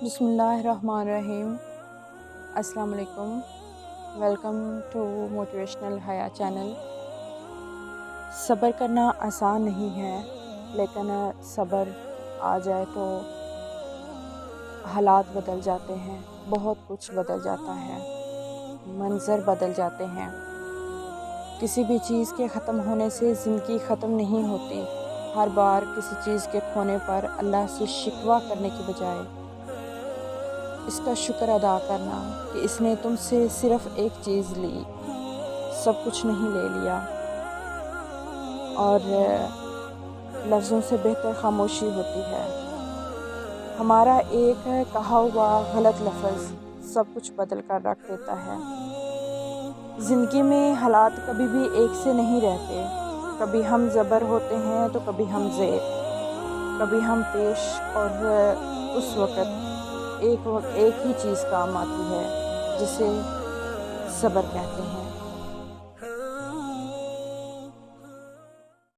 بسم اللہ الرحمن الرحیم۔ السلام علیکم، ویلکم ٹو موٹیویشنل حیا چینل۔ صبر کرنا آسان نہیں ہے، لیکن صبر آ جائے تو حالات بدل جاتے ہیں، بہت کچھ بدل جاتا ہے، منظر بدل جاتے ہیں۔ کسی بھی چیز کے ختم ہونے سے زندگی ختم نہیں ہوتی۔ ہر بار کسی چیز کے کھونے پر اللہ سے شکوہ کرنے کی بجائے اس کا شکر ادا کرنا کہ اس نے تم سے صرف ایک چیز لی، سب کچھ نہیں لے لیا۔ اور لفظوں سے بہتر خاموشی ہوتی ہے۔ ہمارا ایک کہا ہوا غلط لفظ سب کچھ بدل کر رکھ دیتا ہے۔ زندگی میں حالات کبھی بھی ایک سے نہیں رہتے، کبھی ہم زبر ہوتے ہیں تو کبھی ہم زیر، کبھی ہم پیش، اور اس وقت ایک ہی چیز کام آتی ہے جسے صبر کہتے ہیں۔